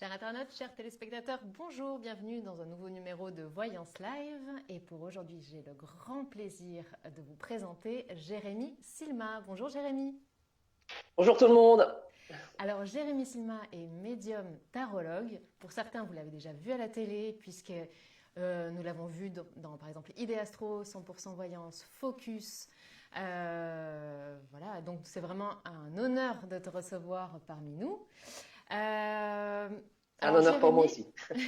Chers internautes, chers téléspectateurs, bonjour, bienvenue dans un nouveau numéro de Voyance Live. Et pour aujourd'hui, j'ai le grand plaisir de vous présenter Jérémy Silma. Bonjour Jérémy. Bonjour tout le monde. Alors Jérémy Silma est médium tarologue. Pour certains, vous l'avez déjà vu à la télé puisque nous l'avons vu dans, par exemple Idéastro, 100% Voyance, Focus. Voilà, donc c'est vraiment un honneur de te recevoir parmi nous. Euh, Un alors honneur pour moi Jérémy, aussi.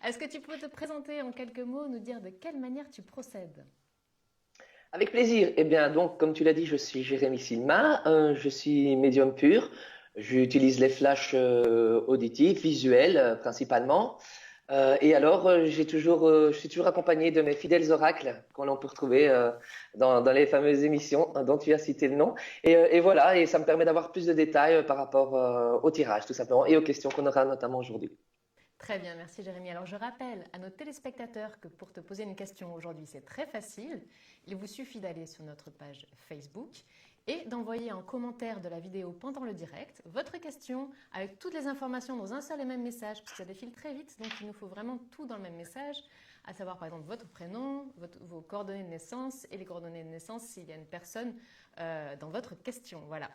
est-ce que tu peux te présenter en quelques mots, nous dire de quelle manière tu procèdes? Avec plaisir. Eh bien, donc, comme tu l'as dit, je suis Jérémy Silma. Je suis médium pur. J'utilise les flashs auditifs, visuels principalement. Et alors, je suis toujours accompagné de mes fidèles oracles qu'on l'on peut retrouver dans les fameuses émissions dont tu as cité le nom. Et voilà, et ça me permet d'avoir plus de détails par rapport au tirage, tout simplement, et aux questions qu'on aura notamment aujourd'hui. Très bien, merci Jérémy. Alors je rappelle à nos téléspectateurs que pour te poser une question aujourd'hui, c'est très facile. Il vous suffit d'aller sur notre page Facebook et d'envoyer en commentaire de la vidéo pendant le direct votre question avec toutes les informations dans un seul et même message, parce que ça défile très vite, donc il nous faut vraiment tout dans le même message, à savoir par exemple votre prénom, vos coordonnées de naissance et les coordonnées de naissance s'il y a une personne dans votre question. Voilà.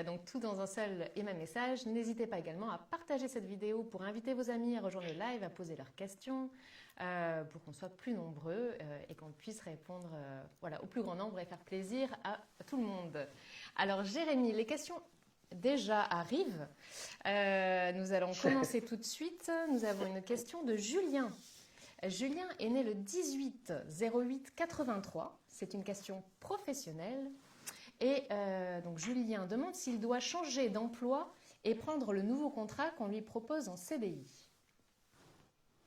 Donc tout dans un seul et même message. N'hésitez pas également à partager cette vidéo pour inviter vos amis à rejoindre le live, à poser leurs questions, pour qu'on soit plus nombreux et qu'on puisse répondre voilà, au plus grand nombre et faire plaisir à tout le monde. Alors Jérémy, les questions déjà arrivent. Nous allons commencer tout de suite. Nous avons une question de Julien. Julien est né le 18-08-83. C'est une question professionnelle. Et donc Julien demande s'il doit changer d'emploi et prendre le nouveau contrat qu'on lui propose en CDI.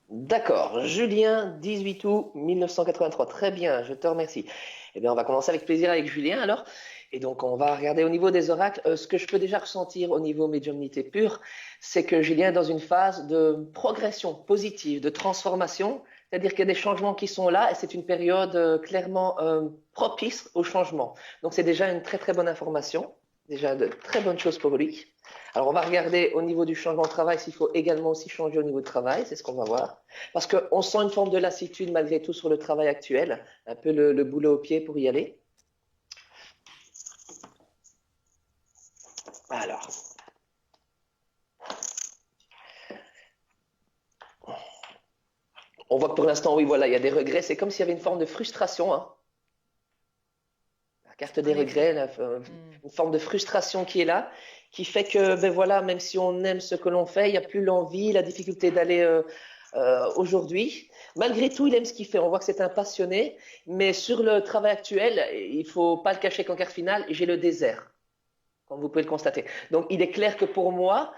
D'accord, Julien, 18 août 1983. Très bien, je te remercie. Eh bien, on va commencer avec plaisir avec Julien alors. Et donc, on va regarder au niveau des oracles. Ce que je peux déjà ressentir au niveau médiumnité pure, c'est que Julien est dans une phase de progression positive, de transformation. C'est-à-dire qu'il y a des changements qui sont là et c'est une période clairement propice au changement. Donc, c'est déjà une très très bonne information, déjà de très bonnes choses pour lui. Alors, on va regarder au niveau du changement de travail s'il faut également aussi changer au niveau du travail, c'est ce qu'on va voir. Parce qu'on sent une forme de lassitude malgré tout sur le travail actuel, un peu le boulot au pied pour y aller. Alors, on voit que pour l'instant, oui, voilà, il y a des regrets. C'est comme s'il y avait une forme de frustration, hein. La carte des En effet. regrets, là, une forme de frustration qui est là, qui fait que, ben voilà, même si on aime ce que l'on fait, il n'y a plus l'envie, la difficulté d'aller aujourd'hui. Malgré tout, il aime ce qu'il fait. On voit que c'est un passionné, mais sur le travail actuel, il faut pas le cacher qu'en quart finale, j'ai le désert, comme vous pouvez le constater. Donc, il est clair que pour moi,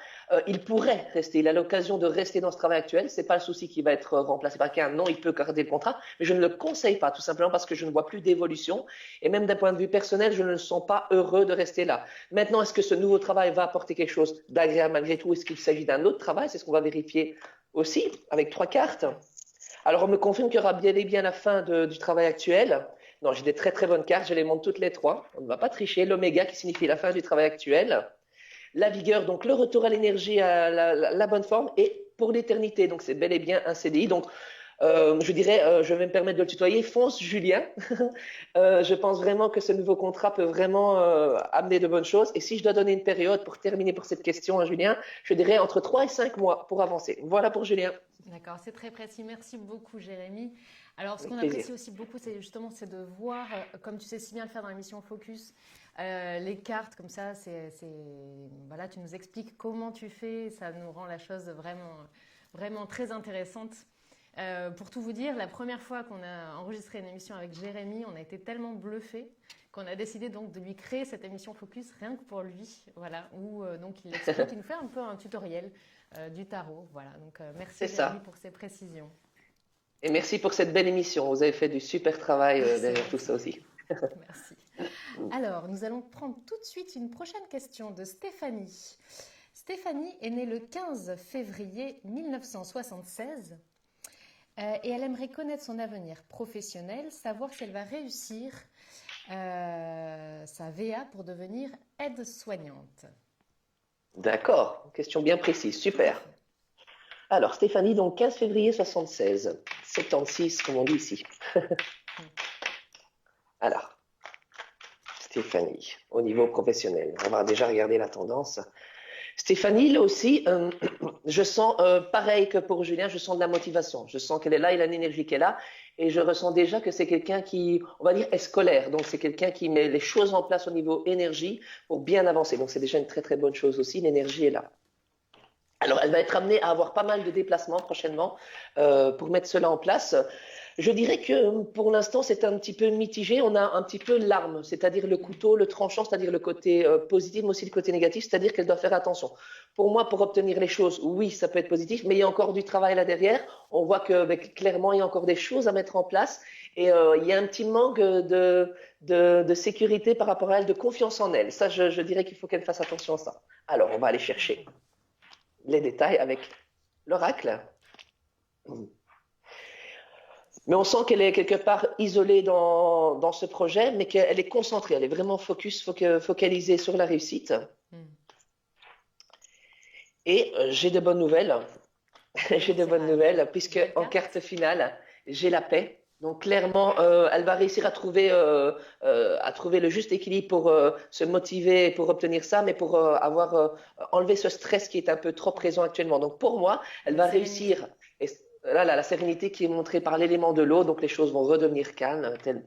il pourrait rester. Il a l'occasion de rester dans ce travail actuel. C'est pas le souci qui va être remplacé par quelqu'un. Non, il peut garder le contrat, mais je ne le conseille pas, tout simplement parce que je ne vois plus d'évolution. Et même d'un point de vue personnel, je ne le sens pas heureux de rester là. Maintenant, est-ce que ce nouveau travail va apporter quelque chose d'agréable malgré tout? Est-ce qu'il s'agit d'un autre travail? C'est ce qu'on va vérifier aussi avec trois cartes. Alors, on me confirme qu'il y aura bien et bien la fin du travail actuel. Non, j'ai des très très bonnes cartes, je les montre toutes les trois. On ne va pas tricher. L'oméga qui signifie la fin du travail actuel. La vigueur, donc le retour à l'énergie, à la bonne forme. Et pour l'éternité, donc c'est bel et bien un CDI. Donc, je dirais, je vais me permettre de le tutoyer, fonce Julien. Je pense vraiment que ce nouveau contrat peut vraiment amener de bonnes choses. Et si je dois donner une période pour terminer pour cette question, hein, Julien, je dirais entre 3 et 5 mois pour avancer. Voilà pour Julien. D'accord, c'est très précis. Merci beaucoup, Jérémy. Alors, ce Avec qu'on plaisir. apprécie aussi beaucoup, c'est justement c'est de voir, comme tu sais si bien le faire dans l'émission Focus, les cartes comme ça. Voilà, tu nous expliques comment tu fais. Ça nous rend la chose vraiment, vraiment très intéressante. Pour tout vous dire, la première fois qu'on a enregistré une émission avec Jérémy, on a été tellement bluffés qu'on a décidé donc de lui créer cette émission Focus rien que pour lui, voilà, où donc il explique, il nous fait un peu un tutoriel du tarot, voilà. Donc merci C'est Jérémy ça. pour ces précisions. Et merci pour cette belle émission. Vous avez fait du super travail C'est derrière tout gentil, ça aussi. merci. Alors nous allons prendre tout de suite une prochaine question de Stéphanie. Stéphanie est née le 15 février 1976. Et elle aimerait connaître son avenir professionnel, savoir si elle va réussir sa VA pour devenir aide-soignante. D'accord. Question bien précise. Tout à Super. fait. Alors, Stéphanie, donc 15 février 76, 76, comme on dit ici. Alors, Stéphanie, au niveau professionnel, on va déjà regarder la tendance. Stéphanie, là aussi, je sens, pareil que pour Julien, je sens de la motivation. Je sens qu'elle est là, il a une énergie qu'elle a. Et je ressens déjà que c'est quelqu'un qui, on va dire, est scolaire. Donc, c'est quelqu'un qui met les choses en place au niveau énergie pour bien avancer. Donc, c'est déjà une très, très bonne chose aussi. L'énergie est là. Alors, elle va être amenée à avoir pas mal de déplacements prochainement pour mettre cela en place. Je dirais que pour l'instant, c'est un petit peu mitigé. On a un petit peu l'arme, c'est-à-dire le couteau, le tranchant, c'est-à-dire le côté positif, mais aussi le côté négatif, c'est-à-dire qu'elle doit faire attention. Pour moi, pour obtenir les choses, oui, ça peut être positif, mais il y a encore du travail là derrière. On voit que clairement, il y a encore des choses à mettre en place. Et il y a un petit manque de sécurité par rapport à elle, de confiance en elle. Ça, je dirais qu'il faut qu'elle fasse attention à ça. Alors, on va aller chercher les détails avec l'oracle. Mais on sent qu'elle est quelque part isolée dans ce projet, mais qu'elle est concentrée, elle est vraiment focalisée sur la réussite. Et j'ai de bonnes nouvelles. J'ai de bonnes nouvelles, puisque en carte finale, j'ai la paix. Donc clairement, elle va réussir à trouver le juste équilibre pour se motiver et pour obtenir ça, mais pour avoir enlevé ce stress qui est un peu trop présent actuellement. Donc pour moi, elle va réussir. Et là, la sérénité qui est montrée par l'élément de l'eau, donc les choses vont redevenir calmes, tel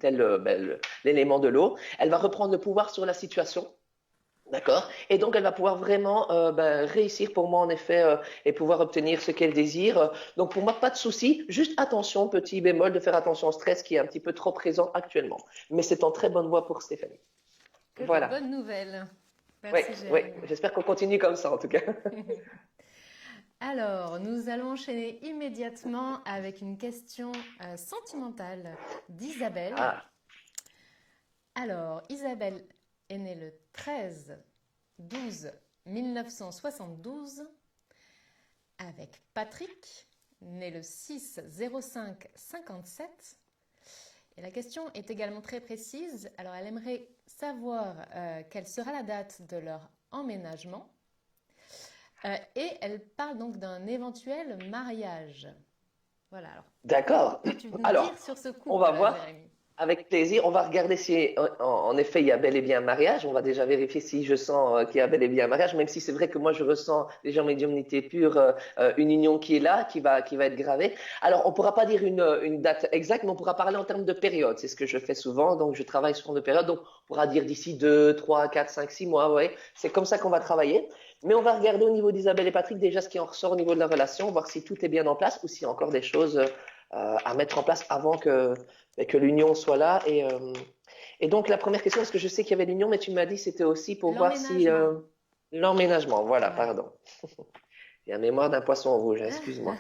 l'élément de l'eau. Elle va reprendre le pouvoir sur la situation. D'accord? Et donc, elle va pouvoir vraiment réussir pour moi, en effet, et pouvoir obtenir ce qu'elle désire. Donc, pour moi, pas de souci. Juste attention, petit bémol, de faire attention au stress qui est un petit peu trop présent actuellement. Mais c'est en très bonne voie pour Stéphanie. Que voilà. Bonne nouvelle. Merci, ouais. J'espère qu'on continue comme ça, en tout cas. Alors, nous allons enchaîner immédiatement avec une question sentimentale d'Isabelle. Ah. Alors, Isabelle est née le 13/12/1972 avec Patrick, né le 6/05/57. Et la question est également très précise. Alors, elle aimerait savoir quelle sera la date de leur emménagement. Et elle parle donc d'un éventuel mariage. Voilà. D'accord. Alors, dire sur ce couple, on va voir. Jérémy. Avec plaisir. On va regarder si, en effet, il y a bel et bien un mariage. On va déjà vérifier si je sens qu'il y a bel et bien un mariage, même si c'est vrai que moi, je ressens déjà en médiumnité pure une union qui est là, qui va être gravée. Alors, on ne pourra pas dire une date exacte, mais on pourra parler en termes de période. C'est ce que je fais souvent. Donc, je travaille sur de période. Donc, on pourra dire d'ici 2, 3, 4, 5, 6 mois. Ouais. C'est comme ça qu'on va travailler. Mais on va regarder au niveau d'Isabelle et Patrick déjà ce qui en ressort au niveau de la relation, voir si tout est bien en place ou s'il y a encore des choses à mettre en place avant que l'union soit là. Et donc, la première question, est-ce que je sais qu'il y avait l'union, mais tu m'as dit c'était aussi pour voir si... l'emménagement, voilà, ouais. Pardon. Il y a la mémoire d'un poisson rouge, excuse-moi.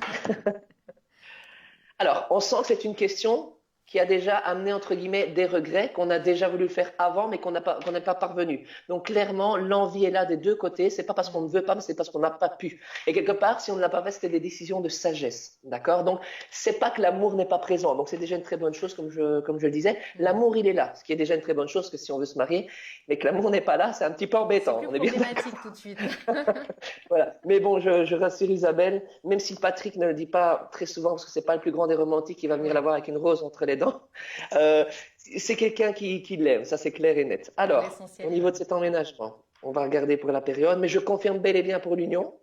Alors, on sent que c'est une question qui a déjà amené, entre guillemets, des regrets, qu'on a déjà voulu faire avant, mais qu'on n'est pas parvenu. Donc, clairement, l'envie est là des deux côtés. C'est pas parce qu'on ne veut pas, mais c'est parce qu'on n'a pas pu. Et quelque part, si on ne l'a pas fait, c'était des décisions de sagesse. D'accord? Donc, c'est pas que l'amour n'est pas présent. Donc, c'est déjà une très bonne chose, comme je le disais. L'amour, il est là. Ce qui est déjà une très bonne chose, que si on veut se marier, mais que l'amour n'est pas là, c'est un petit peu embêtant. C'est plus problématique tout de suite. Voilà. Mais bon, je rassure Isabelle, même si Patrick ne le dit pas très souvent, parce que c'est pas le plus grand des romantiques qui va venir la voir avec une rose entre les dents, c'est quelqu'un qui l'aime, ça c'est clair et net. Alors, au niveau de cet emménagement, on va regarder pour la période, mais je confirme bel et bien pour l'union.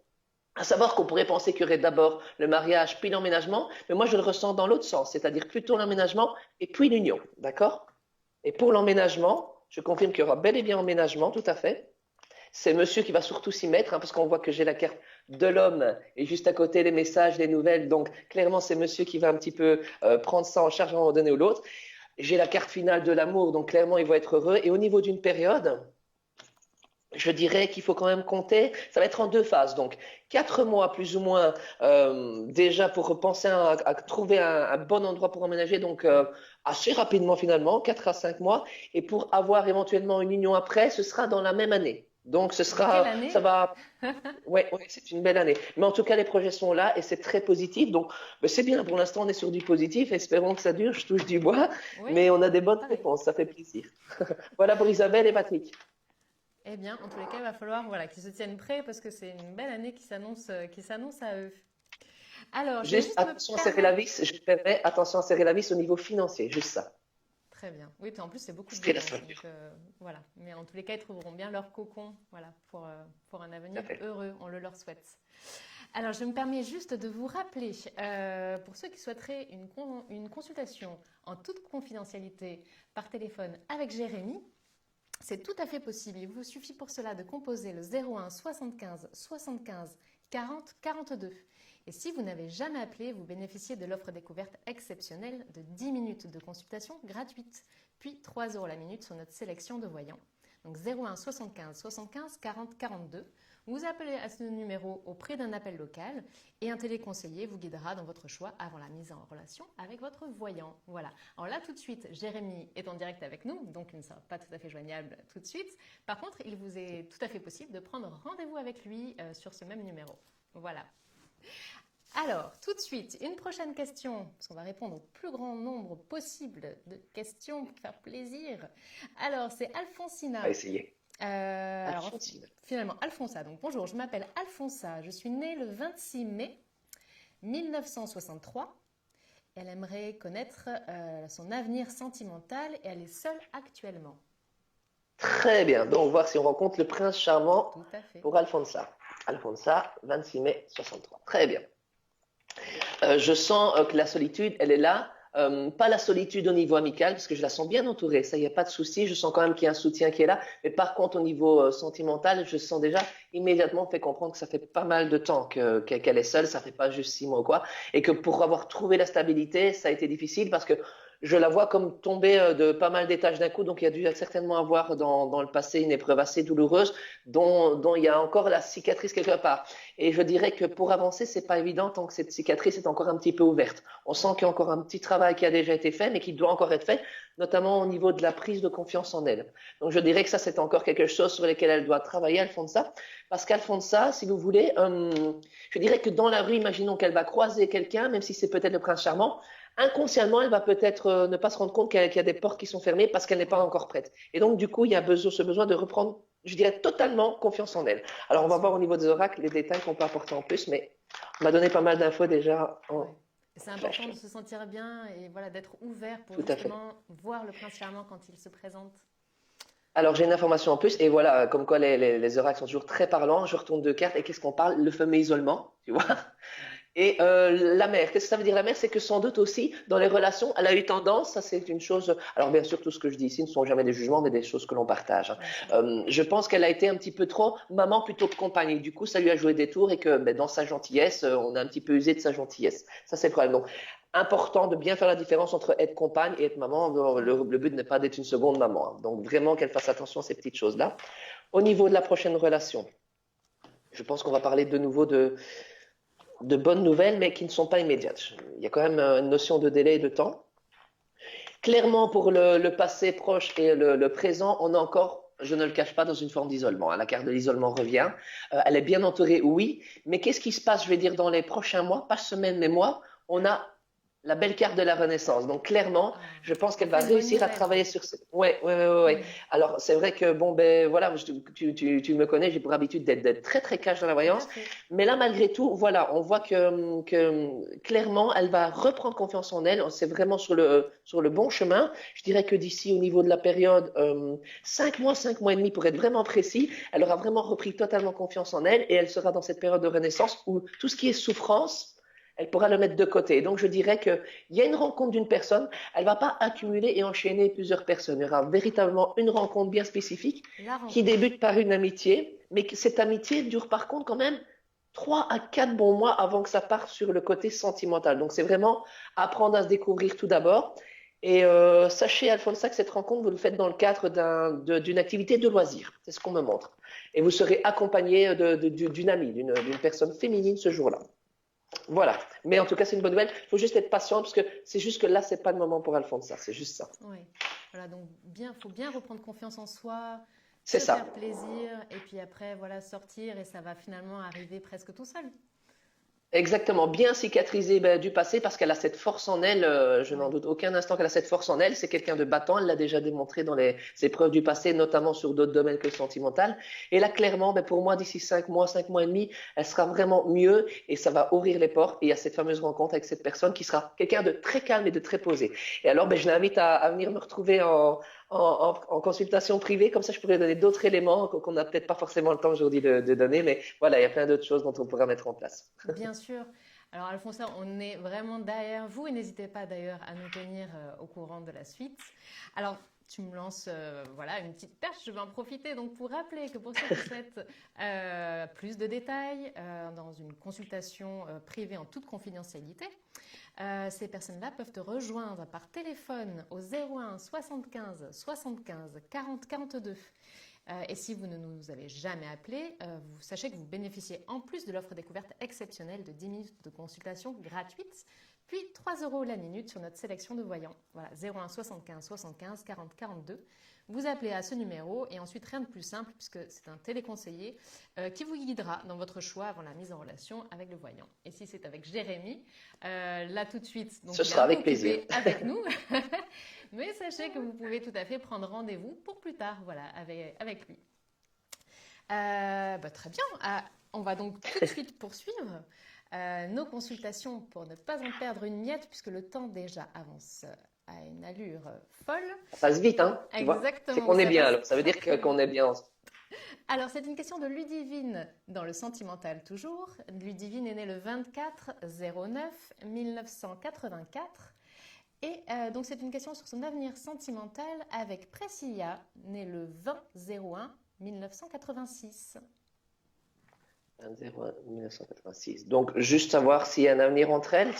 À savoir qu'on pourrait penser qu'il y aurait d'abord le mariage puis l'emménagement, mais moi je le ressens dans l'autre sens, c'est-à-dire plutôt l'emménagement et puis l'union, d'accord? Et pour l'emménagement, je confirme qu'il y aura bel et bien emménagement, tout à fait. C'est monsieur qui va surtout s'y mettre, parce qu'on voit que j'ai la carte de l'homme et juste à côté les messages, les nouvelles. Donc, clairement, c'est monsieur qui va un petit peu prendre ça en charge à un moment donné ou l'autre. J'ai la carte finale de l'amour, donc clairement, il va être heureux. Et au niveau d'une période, je dirais qu'il faut quand même compter, ça va être en 2 phases. Donc, 4 mois plus ou moins déjà pour penser à trouver un bon endroit pour emménager. Donc, assez rapidement finalement, 4 à 5 mois. Et pour avoir éventuellement une union après, ce sera dans la même année. Donc, ce sera, ça va, ouais, c'est une belle année. Mais en tout cas, les projets sont là et c'est très positif. Donc, c'est bien. Pour l'instant, on est sur du positif. Espérons que ça dure. Je touche du bois. Oui, mais on a des bonnes réponses. Ça fait plaisir. Voilà pour Isabelle et Patrick. Eh bien, en tous les cas, il va falloir qu'ils se tiennent prêts parce que c'est une belle année qui s'annonce à eux. Alors, je vais Juste juste me attention à serrer la permettre. vis, je paierai attention à serrer la vis au niveau financier, juste ça. Très bien. Oui, puis en plus, c'est beaucoup de C'était la dépenses. Donc, ceinture, voilà. Mais en tous les cas, ils trouveront bien leur cocon, voilà, pour un tout à avenir fait. heureux. On le leur souhaite. Alors, je me permets juste de vous rappeler, pour ceux qui souhaiteraient une consultation en toute confidentialité par téléphone avec Jérémy, c'est tout à fait possible. Il vous suffit pour cela de composer le 01 75 75 40 42. Et si vous n'avez jamais appelé, vous bénéficiez de l'offre découverte exceptionnelle de 10 minutes de consultation gratuite, puis 3 euros la minute sur notre sélection de voyants. Donc 01 75 75 40 42. Vous appelez à ce numéro auprès d'un appel local et un téléconseiller vous guidera dans votre choix avant la mise en relation avec votre voyant. Voilà. Alors là, tout de suite, Jérémy est en direct avec nous, donc il ne sera pas tout à fait joignable tout de suite. Par contre, il vous est tout à fait possible de prendre rendez-vous avec lui sur ce même numéro. Voilà. Alors, tout de suite, une prochaine question, parce qu'on va répondre au plus grand nombre possible de questions pour faire plaisir. Alors, c'est On va Alfonsina. essayer. Alors, Alphonsine. finalement, Alfonsa. Donc, bonjour, je m'appelle Alfonsa. Je suis née le 26 mai 1963. Elle aimerait connaître son avenir sentimental et elle est seule actuellement. Très bien. Donc, voir si on rencontre le prince charmant Tout à fait. pour Alfonsa. Alfonsa, 26 mai 63. Très bien. Je sens que la solitude, elle est là. Pas la solitude au niveau amical, parce que je la sens bien entourée. Ça, il n'y a pas de souci. Je sens quand même qu'il y a un soutien qui est là. Mais par contre, au niveau sentimental, je sens déjà immédiatement fait comprendre que ça fait pas mal de temps qu'elle est seule. Ça fait pas juste 6 mois ou quoi. Et que pour avoir trouvé la stabilité, ça a été difficile parce que je la vois comme tomber de pas mal d'étages d'un coup. Donc, il y a dû certainement avoir dans le passé une épreuve assez douloureuse dont il y a encore la cicatrice quelque part. Et je dirais que pour avancer, c'est pas évident tant que cette cicatrice est encore un petit peu ouverte. On sent qu'il y a encore un petit travail qui a déjà été fait, mais qui doit encore être fait, notamment au niveau de la prise de confiance en elle. Donc je dirais que ça, c'est encore quelque chose sur lequel elle doit travailler, Alfonsa, parce qu'Alfonsa, si vous voulez, je dirais que dans la rue, imaginons qu'elle va croiser quelqu'un, même si c'est peut-être le prince charmant, inconsciemment, elle va peut-être ne pas se rendre compte qu'il y a des portes qui sont fermées parce qu'elle n'est pas Oui, encore prête. Et donc, du coup, il y a ce besoin de reprendre, je dirais, totalement confiance en elle. Alors, bien on va sûr. voir au niveau des oracles les détails qu'on peut apporter en plus, mais on m'a donné pas mal d'infos déjà Oui. en C'est important flash. de se sentir bien et voilà, d'être ouvert pour Tout à fait. justement voir le prince charmant quand il se présente. Alors, j'ai une information en plus, et voilà, comme quoi les oracles sont toujours très parlants. Je retourne deux cartes, et qu'est-ce qu'on parle? Le fameux isolement, tu vois? Et la mère, qu'est-ce que ça veut dire la mère? C'est que sans doute aussi, dans les relations, elle a eu tendance, ça c'est une chose, alors bien sûr tout ce que je dis ici ne sont jamais des jugements, mais des choses que l'on partage, hein. Bien sûr. Je pense qu'elle a été un petit peu trop maman plutôt que compagne, et du coup ça lui a joué des tours et que ben, dans sa gentillesse, on a un petit peu usé de sa gentillesse. Ça c'est le problème. Donc, important de bien faire la différence entre être compagne et être maman. Oui. Le but n'est pas d'être une seconde maman, hein. Donc vraiment qu'elle fasse attention à ces petites choses-là. Au niveau de la prochaine relation, je pense qu'on va parler de nouveau de bonnes nouvelles, mais qui ne sont pas immédiates. Il y a quand même une notion de délai et de temps. Clairement, pour le passé proche et le présent, on est encore, je ne le cache pas, dans une forme d'isolement. La carte de l'isolement revient. Elle est bien entourée, oui, mais qu'est-ce qui se passe, je vais dire, dans les prochains mois, pas semaines, mais mois? On a la belle carte de la Renaissance. Donc clairement, Ah, je pense qu'elle va enfin une bonne réussir à nouvelle. travailler sur ce. Ouais, ouais, ouais, ouais. Oui, Alors c'est vrai que bon ben voilà, tu me connais, j'ai pour habitude d'être très très cash dans la tout à voyance, fait. mais là malgré tout, voilà, on voit que clairement, elle va reprendre confiance en elle. C'est vraiment sur le bon chemin. Je dirais que d'ici au niveau de la période 5 mois et demi pour être vraiment précis, elle aura vraiment repris totalement confiance en elle et elle sera dans cette période de renaissance où tout ce qui est souffrance, elle pourra le mettre de côté. Donc, je dirais qu'il y a une rencontre d'une personne, elle ne va pas accumuler et enchaîner plusieurs personnes. Il y aura véritablement une rencontre bien spécifique La qui rencontre. débute par une amitié, mais que cette amitié dure par contre quand même 3 à 4 bons mois avant que ça parte sur le côté sentimental. Donc, c'est vraiment apprendre à se découvrir tout d'abord. Et sachez, Alfonso, que cette rencontre, vous le faites dans le cadre d'une activité de loisir. C'est ce qu'on me montre. Et vous serez accompagné d'une amie, d'une personne féminine ce jour-là. Voilà. Mais en tout cas, c'est une bonne nouvelle. Il faut juste être patient parce que c'est juste que là, c'est pas le moment pour Alfonso. C'est juste ça. Oui. Voilà, donc faut bien reprendre confiance en soi, C'est se ça. faire plaisir et puis après, voilà, sortir et ça va finalement arriver presque tout seul. Exactement, bien cicatrisée du passé parce qu'elle a cette force en elle, je n'en Oui, doute aucun instant qu'elle a cette force en elle, c'est quelqu'un de battant, elle l'a déjà démontré dans les épreuves du passé, notamment sur d'autres domaines que le sentimental. Et là, clairement, pour moi, d'ici 5 mois et demi, elle sera vraiment mieux et ça va ouvrir les portes. Et il y a cette fameuse rencontre avec cette personne qui sera quelqu'un de très calme et de très posé. Et alors, je l'invite à venir me retrouver en consultation privée, comme ça je pourrais donner d'autres éléments qu'on n'a peut-être pas forcément le temps aujourd'hui de donner, mais voilà, il y a plein d'autres choses dont on pourra mettre en place. bien sûr. Alors Alfonso, on est vraiment derrière vous et n'hésitez pas d'ailleurs à nous tenir au courant de la suite. Alors tu me lances voilà, une petite perche, je vais en profiter donc pour rappeler que pour ceux qui souhaitent plus de détails dans une consultation privée en toute confidentialité, ces personnes-là peuvent te rejoindre par téléphone au 01 75 75 40 42. Et si vous ne nous avez jamais appelé, vous sachez que vous bénéficiez en plus de l'offre découverte exceptionnelle de 10 minutes de consultation gratuite, puis 3 € la minute sur notre sélection de voyants. Voilà, 01 75 75 40 42. Vous appelez à ce numéro et ensuite rien de plus simple puisque c'est un téléconseiller qui vous guidera dans votre choix avant la mise en relation avec le voyant. Et si c'est avec Jérémy, là tout de suite, donc Ce il est sera un peu avec plaisir. occupé avec nous, mais sachez que vous pouvez tout à fait prendre rendez-vous pour plus tard, voilà, avec lui. Très bien. On va donc tout de suite poursuivre nos consultations pour ne pas en perdre une miette, puisque le temps déjà avance à une allure folle. Ça passe vite, hein, tu vois. C'est Exactement. qu'on est Ça bien, passe alors. Ça veut dire très qu'on vite. est bien. Alors, c'est une question de Ludivine dans le sentimental toujours. Ludivine est née le 24/09/1984. Et donc, c'est une question sur son avenir sentimental avec Priscilla, née le 20/01/1986. 1986. Donc, juste savoir s'il y a un avenir entre elles,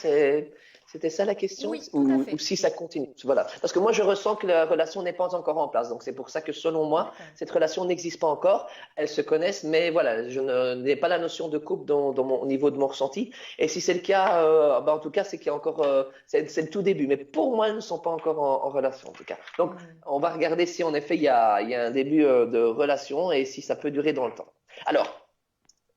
c'était ça la question? Oui, tout à fait. Ou si ça continue. Voilà. Parce que moi, je ressens que la relation n'est pas encore en place. Donc, c'est pour ça que selon moi, D'accord. cette relation n'existe pas encore. Elles se connaissent, mais voilà, je n'ai pas la notion de couple au niveau de mon ressenti. Et si c'est le cas, en tout cas, c'est qu'il y a encore, c'est le tout début. Mais pour moi, elles ne sont pas encore en relation, en tout cas. Donc, on va regarder si en effet, il y a un début de relation et si ça peut durer dans le temps. Alors,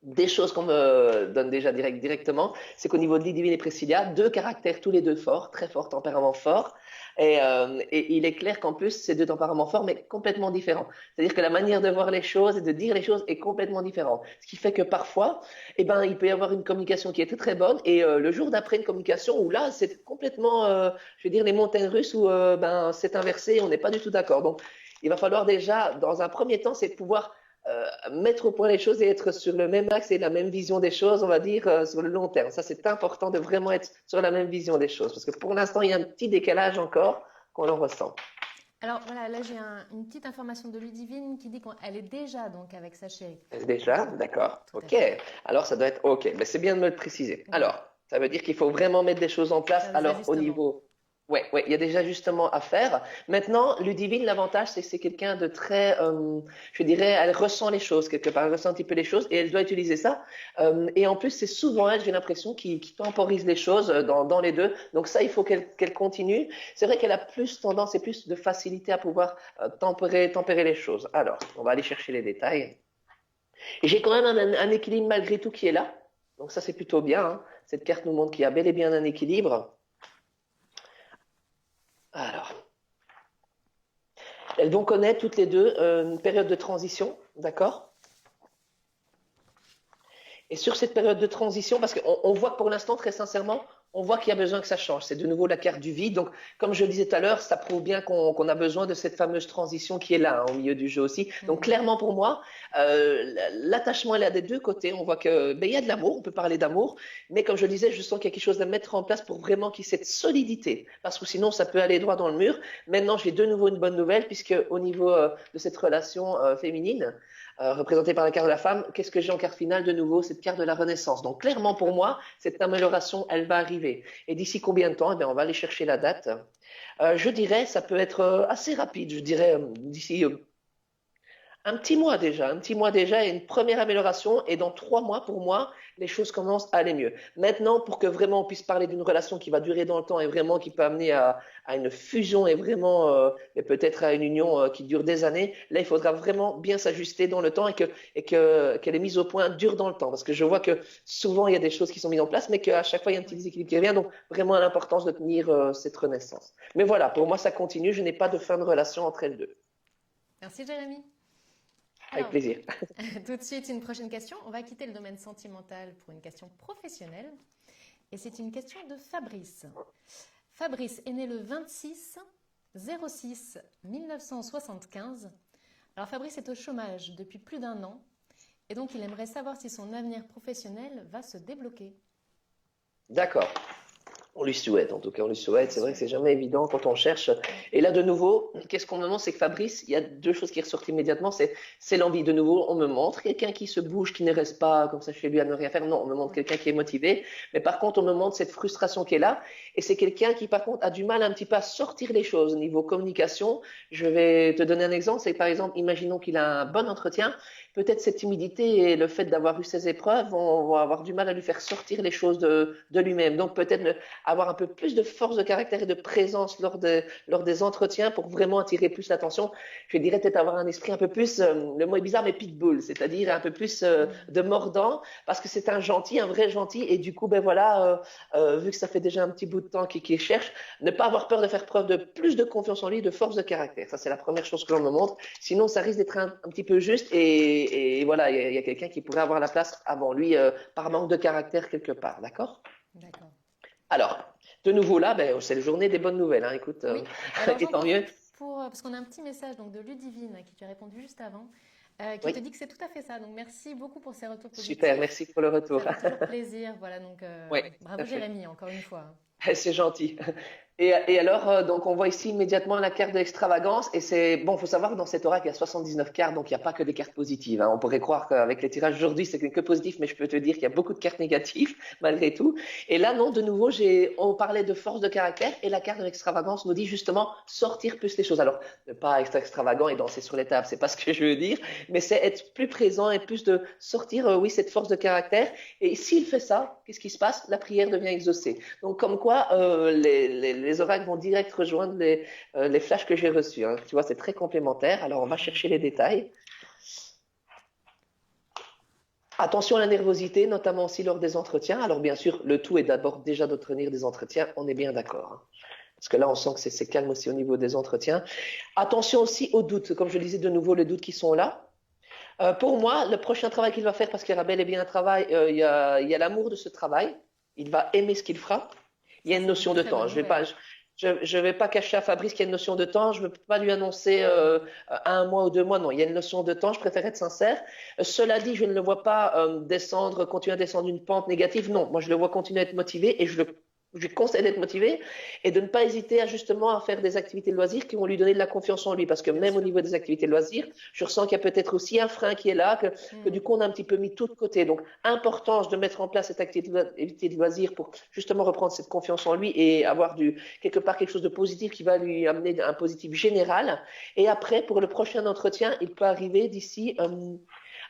des choses qu'on me donne déjà directement, c'est qu'au niveau de Ludivine et Priscilla, deux caractères tous les deux forts, très forts, tempéraments forts. Et il est clair qu'en plus, ces deux tempéraments forts, mais complètement différents. C'est-à-dire que la manière de voir les choses et de dire les choses est complètement différente. Ce qui fait que parfois, il peut y avoir une communication qui est très très bonne et le jour d'après une communication où là, c'est complètement, je veux dire, les montagnes russes où c'est inversé, on n'est pas du tout d'accord. Donc, il va falloir déjà, dans un premier temps, c'est pouvoir mettre au point les choses et être sur le même axe et la même vision des choses, on va dire, sur le long terme. Ça, c'est important de vraiment être sur la même vision des choses, parce que pour l'instant, il y a un petit décalage encore qu'on en ressent. Alors voilà, là j'ai une petite information de Ludivine qui dit qu'elle est déjà donc avec sa chérie. Déjà, d'accord. Tout à Ok. fait. Alors, ça doit être ok. Mais c'est bien de me le préciser. Oui. Alors, ça veut dire qu'il faut vraiment mettre des choses en place. Faire des Alors, au ajustements. niveau. Ouais, ouais, il y a des ajustements à faire. Maintenant, Ludivine, l'avantage, c'est que c'est quelqu'un de très, je dirais, elle ressent les choses quelque part, elle ressent un petit peu les choses et elle doit utiliser ça. Et en plus, c'est souvent elle, j'ai l'impression, qui temporise les choses dans les deux. Donc ça, il faut qu'elle continue. C'est vrai qu'elle a plus tendance et plus de facilité à pouvoir tempérer les choses. Alors, on va aller chercher les détails. J'ai quand même un équilibre malgré tout qui est là. Donc ça, c'est plutôt bien, hein. Cette carte nous montre qu'il y a bel et bien un équilibre. Alors, elles vont connaître toutes les deux une période de transition, d'accord? Et sur cette période de transition, parce qu'on voit que pour l'instant, très sincèrement, on voit qu'il y a besoin que ça change. C'est de nouveau la carte du vide. Donc, comme je le disais tout à l'heure, ça prouve bien qu'on a besoin de cette fameuse transition qui est là, hein, au milieu du jeu aussi. Donc, clairement pour moi, l'attachement est là des deux côtés. On voit que il y a de l'amour, on peut parler d'amour, mais comme je le disais, je sens qu'il y a quelque chose à mettre en place pour vraiment qu'il y ait cette solidité, parce que sinon, ça peut aller droit dans le mur. Maintenant, j'ai de nouveau une bonne nouvelle, puisque au niveau de cette relation féminine, représentée par la carte de la femme, qu'est-ce que j'ai en carte finale de nouveau? Cette carte de la renaissance. Donc clairement pour moi, cette amélioration, elle va arriver. Et d'ici combien de temps? Eh bien, on va aller chercher la date. Je dirais, ça peut être assez rapide. Je dirais d'ici Un petit mois déjà, et une première amélioration. Et dans 3 mois, pour moi, les choses commencent à aller mieux. Maintenant, pour que vraiment on puisse parler d'une relation qui va durer dans le temps et vraiment qui peut amener à une fusion et vraiment, et peut-être à une union qui dure des années, là, il faudra vraiment bien s'ajuster dans le temps que les mises au point durent dans le temps. Parce que je vois que souvent, il y a des choses qui sont mises en place, mais qu'à chaque fois, il y a un petit Oui. déséquilibre qui revient. Donc, vraiment l'importance de tenir cette renaissance. Mais voilà, pour moi, ça continue. Je n'ai pas de fin de relation entre elles deux. Merci Jérémy. Avec Alors, plaisir. tout de suite, une prochaine question. On va quitter le domaine sentimental pour une question professionnelle. Et c'est une question de Fabrice. Fabrice est né le 26 06 1975. Alors Fabrice est au chômage depuis plus d'1 an et donc il aimerait savoir si son avenir professionnel va se débloquer. D'accord. On lui souhaite, en tout cas, on lui souhaite. Bien C'est vrai sûr. que c'est jamais évident quand on cherche. Oui. Et là, de nouveau, qu'est-ce qu'on me montre, c'est que Fabrice, il y a deux choses qui ressortent immédiatement. C'est l'envie. De nouveau, on me montre quelqu'un qui se bouge, qui ne reste pas comme ça chez lui à ne rien faire. Non, on me montre Oui. quelqu'un qui est motivé. Mais par contre, on me montre cette frustration qui est là. Et c'est quelqu'un qui, par contre, a du mal un petit peu à sortir les choses au niveau communication. Je vais te donner un exemple. C'est par exemple, imaginons qu'il a un bon entretien. Peut-être cette timidité et le fait d'avoir eu ces épreuves vont avoir du mal à lui faire sortir les choses de lui-même. Donc peut-être avoir un peu plus de force de caractère et de présence lors des entretiens pour vraiment attirer plus l'attention. Je dirais peut-être avoir un esprit un peu plus, le mot est bizarre, mais pitbull, c'est-à-dire un peu plus Mm. de mordant, parce que c'est un gentil, un vrai gentil, et du coup, ben voilà, vu que ça fait déjà un petit bout de temps qu'il cherche, ne pas avoir peur de faire preuve de plus de confiance en lui, de force de caractère. Ça, c'est la première chose que l'on me montre. Sinon, ça risque d'être un petit peu juste, et voilà, il y a quelqu'un qui pourrait avoir la place avant lui par manque de caractère quelque part, d'accord? D'accord. Alors, de nouveau là, ben, c'est la journée des bonnes nouvelles, hein, écoute, Oui. Alors et j'en tant mieux. profite pour parce qu'on a un petit message donc de Ludivine à qui tu as répondu juste avant, qui te Oui, dit que c'est tout à fait ça. Donc merci beaucoup pour ces retours super, positifs. merci pour le retour. Ça fait toujours plaisir. Voilà donc Oui, tout bravo à fait. Jérémy encore une fois. C'est gentil. Et alors, donc on voit ici immédiatement la carte de l'extravagance. Et c'est bon, faut savoir que dans cet oracle, il y a 79 cartes, donc il n'y a pas que des cartes positives, hein. On pourrait croire qu'avec les tirages aujourd'hui, c'est que positif, mais je peux te dire qu'il y a beaucoup de cartes négatives, malgré tout. Et là, non, de nouveau, on parlait de force de caractère, et la carte de l'extravagance nous dit justement sortir plus les choses. Alors, ne pas être extravagant et danser sur les tables, c'est pas ce que je veux dire, mais c'est être plus présent et plus de sortir, oui, cette force de caractère. Et s'il fait ça, qu'est-ce qui se passe? La prière devient exaucée. Donc, comme quoi, les oracles vont direct rejoindre les flashs que j'ai reçus, hein. Tu vois, c'est très complémentaire. Alors, on va Oui. chercher les détails. Attention à la nervosité, notamment aussi lors des entretiens. Alors, bien sûr, le tout est d'abord déjà de tenir des entretiens. On est bien d'accord, hein. Parce que là, on sent que c'est calme aussi au niveau des entretiens. Attention aussi aux doutes. Comme je le disais de nouveau, les doutes qui sont là. Pour moi, le prochain travail qu'il va faire, parce qu'il y aura bel et bien un travail, il y a l'amour de ce travail. Il va aimer ce qu'il fera. Il y a Ça une c'est une notion de très temps. bonne nouvelle. Je vais pas cacher à Fabrice qu'il y a une notion de temps. Je ne veux pas lui annoncer 1 mois ou 2 mois. Non, il y a une notion de temps. Je préfère être sincère. Cela dit, je ne le vois pas continuer à descendre une pente négative. Non, moi je le vois continuer à être motivé et je lui conseille d'être motivé et de ne pas hésiter justement à faire des activités de loisirs qui vont lui donner de la confiance en lui. Parce que Bien même au sûr. niveau des activités de loisirs, je ressens qu'il y a peut-être aussi un frein qui est là, que du Mm. coup on a un petit peu mis tout de côté. Donc, importance de mettre en place cette activité de loisir pour justement reprendre cette confiance en lui et avoir quelque part quelque chose de positif qui va lui amener un positif général. Et après, pour le prochain entretien, il peut arriver d'ici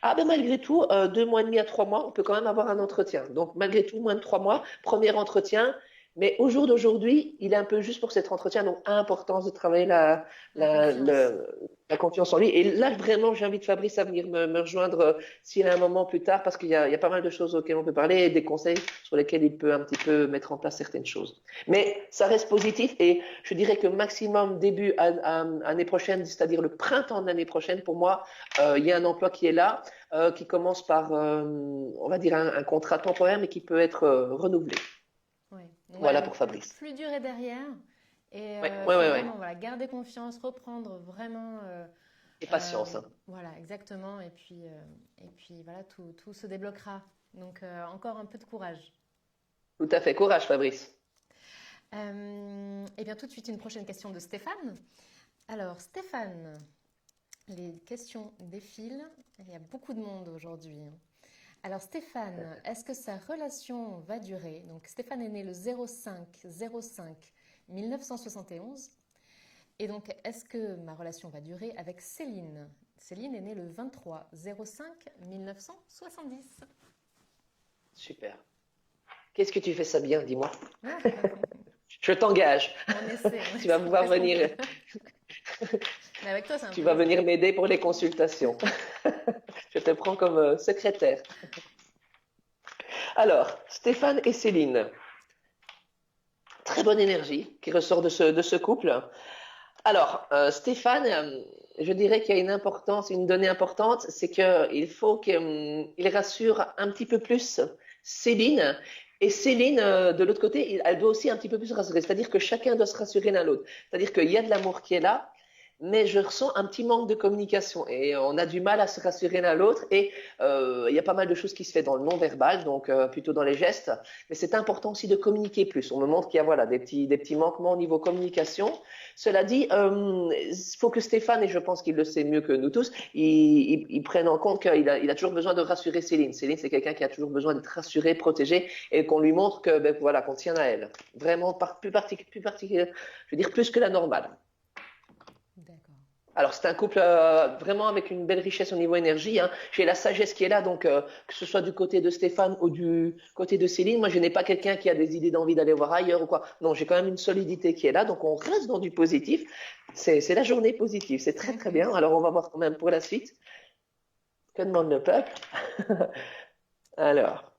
ah ben malgré tout, 2 mois et demi à 3 mois, on peut quand même avoir un entretien. Donc malgré tout, moins de 3 mois, premier entretien. Mais au jour d'aujourd'hui, il est un peu juste pour cet entretien, donc importance de travailler La confiance. la confiance en lui. Et là, vraiment, j'invite Fabrice à venir me rejoindre s'il a un moment plus tard, parce qu'il y a pas mal de choses auxquelles on peut parler et des conseils sur lesquels il peut un petit peu mettre en place certaines choses. Mais ça reste positif et je dirais que maximum début année prochaine, c'est-à-dire le printemps de l'année prochaine, pour moi, il y a un emploi qui est là, qui commence par, on va dire, un contrat temporaire, mais qui peut être renouvelé. Oui. Donc voilà, Voilà le, pour le Fabrice. flux dur est derrière et Ouais, il ouais, faut ouais, ouais. vraiment voilà, garder confiance, reprendre vraiment. Et patience, hein. Voilà, exactement. Et puis voilà, tout se débloquera. Donc encore un peu de courage. Tout à fait. Courage, Fabrice. Et bien tout de suite, une prochaine question de Stéphane. Alors Stéphane, les questions défilent. Il y a beaucoup de monde aujourd'hui. Alors Stéphane, est-ce que sa relation va durer? Donc Stéphane est né le 05 1971. Et donc est-ce que ma relation va durer avec Céline? Céline est née le 23/05/1970. Super. Qu'est-ce que tu fais ça bien, dis-moi. Je t'engage. On essaie. Tu vas pouvoir venir. Mais avec toi, c'est un Tu peu vas venir m'aider pour les consultations. Je te prends comme secrétaire. Alors, Stéphane et Céline. Très bonne énergie qui ressort de ce couple. Alors, Stéphane, je dirais qu'il y a une donnée importante, c'est qu'il faut qu'il rassure un petit peu plus Céline. Et Céline, de l'autre côté, elle doit aussi un petit peu plus rassurer. C'est-à-dire que chacun doit se rassurer l'un l'autre. C'est-à-dire qu'il y a de l'amour qui est là, mais je ressens un petit manque de communication et on a du mal à se rassurer l'un l'autre et il y a pas mal de choses qui se fait dans le non-verbal, donc plutôt dans les gestes, mais c'est important aussi de communiquer plus. On me montre qu'il y a voilà, des petits manquements au niveau communication. Cela dit, il faut que Stéphane, et je pense qu'il le sait mieux que nous tous, il prenne en compte qu'il a toujours besoin de rassurer Céline. Céline, c'est quelqu'un qui a toujours besoin d'être rassuré, protégé et qu'on lui montre que voilà, qu'on tient à elle. Vraiment, plus particulier, je veux dire plus que la normale. Alors, c'est un couple vraiment avec une belle richesse au niveau énergie. Hein. J'ai la sagesse qui est là, donc que ce soit du côté de Stéphane ou du côté de Céline, moi, je n'ai pas quelqu'un qui a des idées d'envie d'aller voir ailleurs ou quoi. Non, j'ai quand même une solidité qui est là, donc on reste dans du positif. C'est la journée positive, c'est très très bien. Alors, on va voir quand même pour la suite. Que demande le peuple? Alors,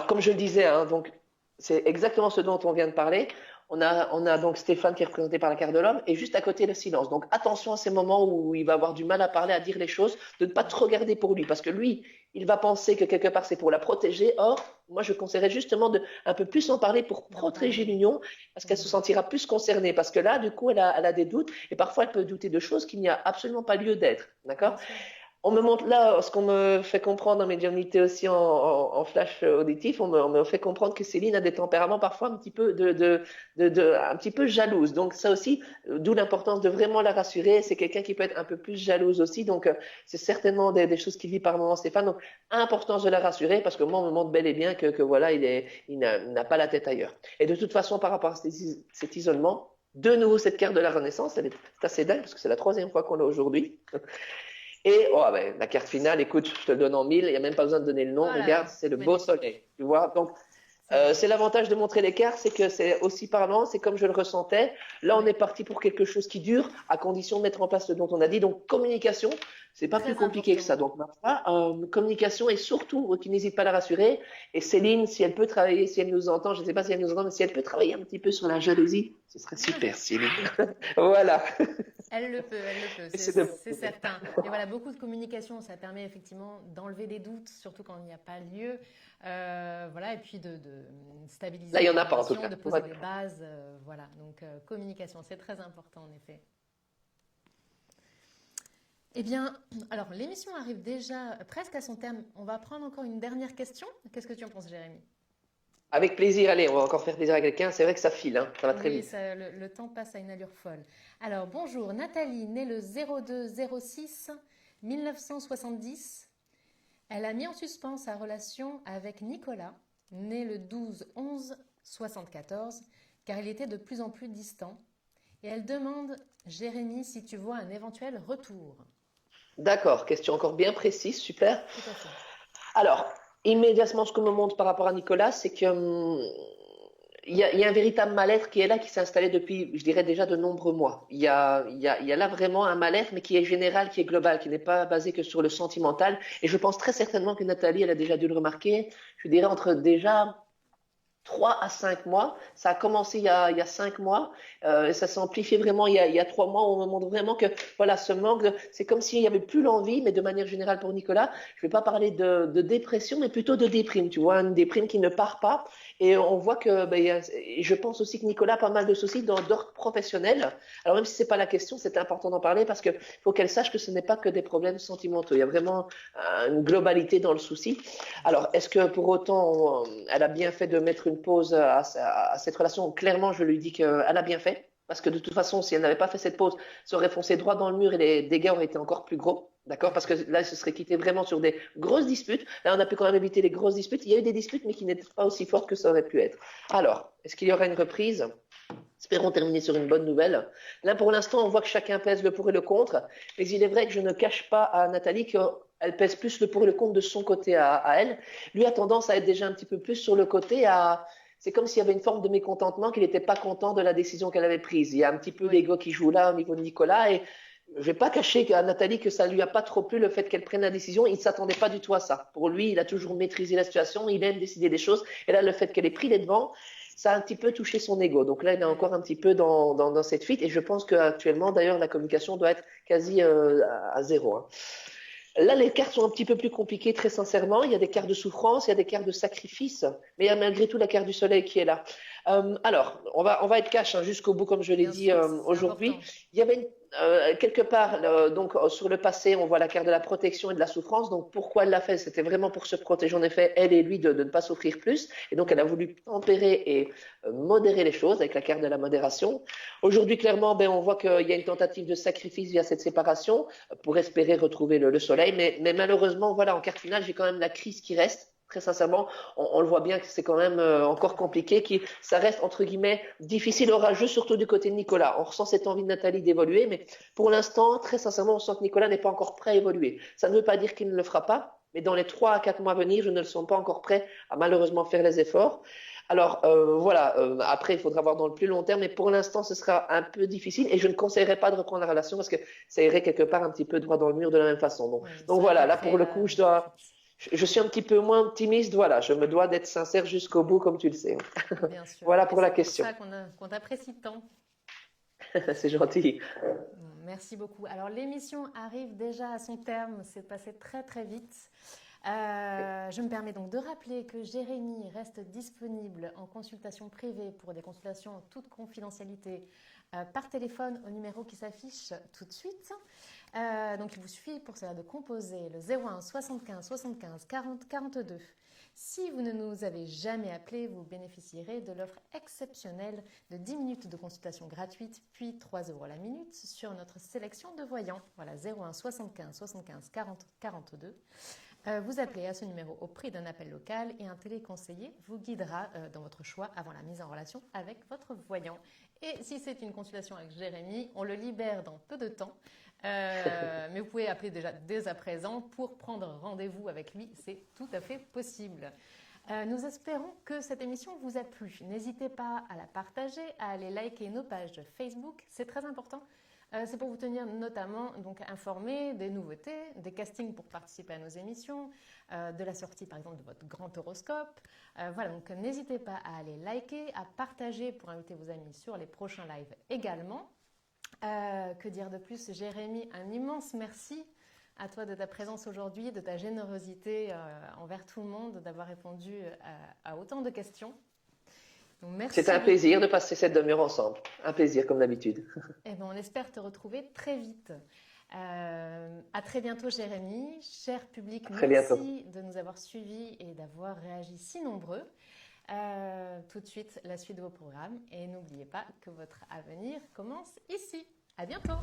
comme je le disais, hein, donc c'est exactement ce dont on vient de parler. On a donc Stéphane qui est représenté par la carte de l'homme et juste à côté le silence. Donc attention à ces moments où il va avoir du mal à parler, à dire les choses, de ne pas trop garder pour lui parce que lui, il va penser que quelque part c'est pour la protéger. Or, moi je conseillerais justement de un peu plus en parler pour protéger l'union parce qu'elle se sentira plus concernée parce que là, du coup, elle a des doutes et parfois elle peut douter de choses qu'il n'y a absolument pas lieu d'être. D'accord? On me montre là, ce qu'on me fait comprendre en médiumnité aussi en flash auditif, on me fait comprendre que Céline a des tempéraments parfois un petit peu un petit peu jalouse. Donc ça aussi, d'où l'importance de vraiment la rassurer. C'est quelqu'un qui peut être un peu plus jalouse aussi. Donc c'est certainement des choses qu'il vit par moment Stéphane. Donc importance de la rassurer parce que moi on me montre bel et bien que voilà, il n'a pas la tête ailleurs. Et de toute façon, par rapport à cet isolement, de nouveau cette carte de la Renaissance, c'est assez dingue parce que c'est la 3e fois qu'on l'a aujourd'hui. Et la carte finale, écoute, je te le donne en 1000, il n'y a même pas besoin de donner le nom, voilà, regarde, c'est le beau soleil, tu vois. Donc, c'est l'avantage de montrer les cartes, c'est que c'est aussi parlant, c'est comme je le ressentais. Là, on est parti pour quelque chose qui dure, à condition de mettre en place ce dont on a dit. Donc, communication, c'est pas plus compliqué que ça. Donc, ma foi, communication et surtout, qui n'hésite pas à la rassurer. Et Céline, si elle peut travailler, si elle nous entend, je ne sais pas si elle nous entend, mais si elle peut travailler un petit peu sur la jalousie, ce serait super, Céline. Voilà. Elle le peut, c'est certain. Et voilà, beaucoup de communication, ça permet effectivement d'enlever des doutes, surtout quand il n'y a pas lieu. Voilà, et puis de stabiliser. Là, il n'y en a pas en tout cas. De poser des bases. Voilà, donc communication, c'est très important en effet. Eh bien, alors l'émission arrive déjà presque à son terme. On va prendre encore une dernière question. Qu'est-ce que tu en penses, Jérémy? Avec plaisir, allez, on va encore faire plaisir à quelqu'un. C'est vrai que ça file, hein, ça va très vite. Le temps passe à une allure folle. Alors, bonjour, Nathalie, née le 02/06/1970. Elle a mis en suspens sa relation avec Nicolas, né le 12/11/74, car il était de plus en plus distant. Et elle demande, Jérémy, si tu vois un éventuel retour. D'accord, question encore bien précise, super. Tout à fait. Alors, immédiatement, ce que me montre par rapport à Nicolas, c'est que il y a un véritable mal-être qui est là, qui s'est installé depuis, je dirais déjà de nombreux mois. Il y a là vraiment un mal-être, mais qui est général, qui est global, qui n'est pas basé que sur le sentimental. Et je pense très certainement que Nathalie, elle a déjà dû le remarquer. Je dirais entre déjà 3 à 5 mois. Ça a commencé il y a 5 mois. Et ça s'est amplifié vraiment il y a 3 mois. On me montre vraiment que voilà, ce manque, c'est comme s'il n'y avait plus l'envie, mais de manière générale pour Nicolas, je ne vais pas parler de dépression, mais plutôt de déprime. Tu vois, une déprime qui ne part pas. Et on voit que, je pense aussi que Nicolas a pas mal de soucis d'ordre professionnel. Alors même si c'est pas la question, c'est important d'en parler parce que faut qu'elle sache que ce n'est pas que des problèmes sentimentaux. Il y a vraiment une globalité dans le souci. Alors, est-ce que pour autant, elle a bien fait de mettre une pause à cette relation? Clairement, je lui dis qu'elle a bien fait. Parce que de toute façon, si elle n'avait pas fait cette pause, ça aurait foncé droit dans le mur et les dégâts auraient été encore plus gros. D'accord? Parce que là, ce serait quitté vraiment sur des grosses disputes. Là, on a pu quand même éviter les grosses disputes. Il y a eu des disputes, mais qui n'étaient pas aussi fortes que ça aurait pu être. Alors, est-ce qu'il y aura une reprise? Espérons terminer sur une bonne nouvelle. Là, pour l'instant, on voit que chacun pèse le pour et le contre. Mais il est vrai que je ne cache pas à Nathalie qu'elle pèse plus le pour et le contre de son côté à elle. Lui a tendance à être déjà un petit peu plus sur le côté à... C'est comme s'il y avait une forme de mécontentement, qu'il n'était pas content de la décision qu'elle avait prise. Il y a un petit peu l'ego qui joue là au niveau de Nicolas. Et je ne vais pas cacher à Nathalie que ça lui a pas trop plu le fait qu'elle prenne la décision. Il ne s'attendait pas du tout à ça. Pour lui, il a toujours maîtrisé la situation. Il aime décider des choses. Et là, le fait qu'elle ait pris les devants, ça a un petit peu touché son ego. Donc là, il est encore un petit peu dans cette fuite. Et je pense qu'actuellement, d'ailleurs, la communication doit être quasi à zéro. Hein. Là, les cartes sont un petit peu plus compliquées, très sincèrement. Il y a des cartes de souffrance, il y a des cartes de sacrifice, mais il y a malgré tout la carte du soleil qui est là. Alors, on va être cash hein, jusqu'au bout, comme je l'ai dit aujourd'hui. Il y avait quelque part, donc sur le passé, on voit la carte de la protection et de la souffrance. Donc, pourquoi elle l'a fait? C'était vraiment pour se protéger, en effet, elle et lui, de ne pas souffrir plus. Et donc, elle a voulu tempérer et modérer les choses avec la carte de la modération. Aujourd'hui, clairement, on voit qu'il y a une tentative de sacrifice via cette séparation pour espérer retrouver le soleil. Mais malheureusement, voilà, en carte finale, j'ai quand même la crise qui reste. Très sincèrement, on le voit bien que c'est quand même encore compliqué, ça reste entre guillemets difficile, orageux, surtout du côté de Nicolas. On ressent cette envie de Nathalie d'évoluer, mais pour l'instant, très sincèrement, on sent que Nicolas n'est pas encore prêt à évoluer. Ça ne veut pas dire qu'il ne le fera pas, mais dans les 3 à 4 mois à venir, je ne le sens pas encore prêt à malheureusement faire les efforts. Alors voilà, après il faudra voir dans le plus long terme, mais pour l'instant ce sera un peu difficile et je ne conseillerais pas de reprendre la relation parce que ça irait quelque part un petit peu droit dans le mur de la même façon. Donc voilà, là pour le coup je suis un petit peu moins optimiste, voilà, je me dois d'être sincère jusqu'au bout comme tu le sais. Bien sûr. Voilà pour la question. C'est pour ça qu'on t'apprécie tant. C'est gentil. Merci beaucoup. Alors l'émission arrive déjà à son terme, c'est passé très très vite. Je me permets donc de rappeler que Jérémy reste disponible en consultation privée pour des consultations en toute confidentialité par téléphone au numéro qui s'affiche tout de suite. Donc il vous suffit pour cela de composer le 01 75 75 40 42. Si vous ne nous avez jamais appelé, vous bénéficierez de l'offre exceptionnelle de 10 minutes de consultation gratuite, puis 3 € la minute sur notre sélection de voyants. Voilà, 01 75 75 40 42. Vous appelez à ce numéro au prix d'un appel local et un téléconseiller vous guidera dans votre choix avant la mise en relation avec votre voyant. Et si c'est une consultation avec Jérémy, on le libère dans peu de temps. Mais vous pouvez appeler déjà dès à présent pour prendre rendez-vous avec lui, c'est tout à fait possible. Nous espérons que cette émission vous a plu. N'hésitez pas à la partager, à aller liker nos pages de Facebook, c'est très important. C'est pour vous tenir notamment donc, informé des nouveautés, des castings pour participer à nos émissions, de la sortie par exemple de votre grand horoscope. Voilà, donc n'hésitez pas à aller liker, à partager pour inviter vos amis sur les prochains lives également. Que dire de plus, Jérémy, un immense merci à toi de ta présence aujourd'hui, de ta générosité envers tout le monde, d'avoir répondu à autant de questions. C'était un plaisir de passer cette demi-heure ensemble. Un plaisir comme d'habitude. On espère te retrouver très vite. À très bientôt Jérémy. Cher public, merci de nous avoir suivis et d'avoir réagi si nombreux. Tout de suite, la suite de vos programmes. Et n'oubliez pas que votre avenir commence ici. À bientôt.